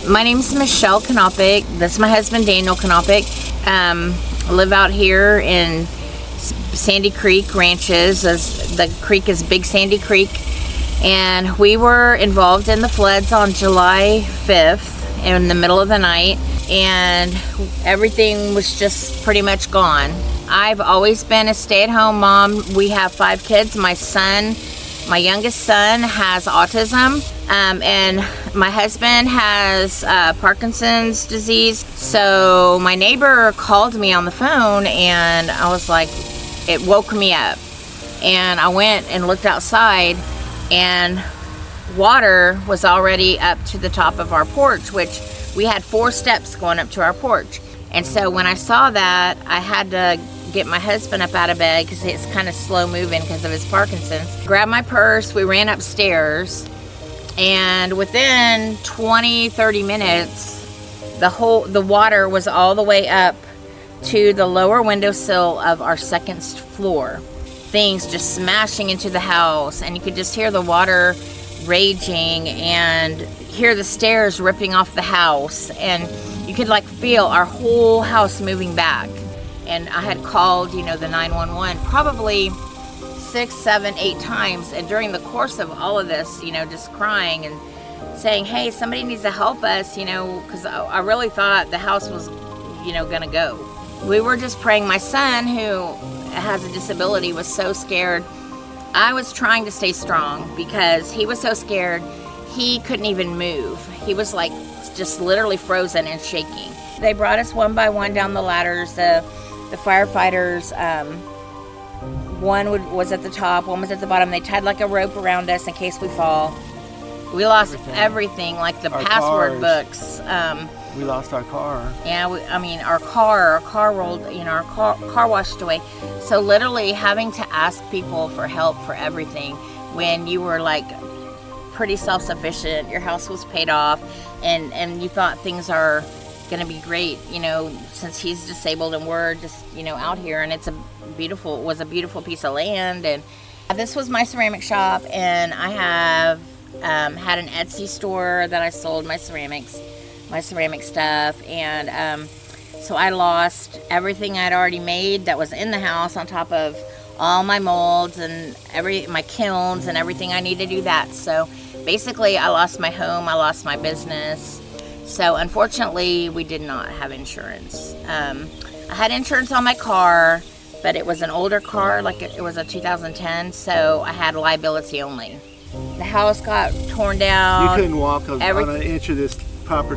My name is Michelle Konopic. That's my husband, Daniel Konopic. I live out here in Sandy Creek Ranches. The creek is Big Sandy Creek. And we were involved in the floods on July 5th in the middle of the night. And everything was just pretty much gone. I've always been a stay-at-home mom. We have 5 kids. My youngest son has autism, and my husband has Parkinson's disease. So my neighbor called me on the phone, and I was like, it woke me up. And I went and looked outside, and water was already up to the top of our porch, which we had 4 steps going up to our porch. And so when I saw that, I had to get my husband up out of bed because it's kind of slow moving because of his Parkinson's. Grabbed my purse, we ran upstairs, and within 20-30 minutes, the water was all the way up to the lower windowsill of our second floor. Things just smashing into the house, and you could just hear the water raging and hear the stairs ripping off the house, and you could like feel our whole house moving back. And I had called, the 911 probably 6, 7, 8 times. And during the course of all of this, just crying and saying, hey, somebody needs to help us, because I really thought the house was, gonna go. We were just praying. My son, who has a disability, was so scared. I was trying to stay strong because he was so scared he couldn't even move. He was like just literally frozen and shaking. They brought us one by one down the ladders. The firefighters, one was at the top, one was at the bottom. They tied like a rope around us in case we fall. We lost everything like the password books. We lost our car. Yeah, our car rolled, our car washed away. So literally having to ask people for help for everything when you were like pretty self-sufficient, your house was paid off, and you thought things are gonna be great, since he's disabled and we're just, out here, and it was a beautiful piece of land. And this was my ceramic shop, and I have had an Etsy store that I sold my ceramic stuff, and so I lost everything I'd already made that was in the house, on top of all my molds and my kilns and everything I need to do that. So basically I lost my home, I lost my business. So unfortunately, we did not have insurance. I had insurance on my car, but it was an older car, like it was a 2010, so I had liability only. The house got torn down. You couldn't walk on an inch of this property.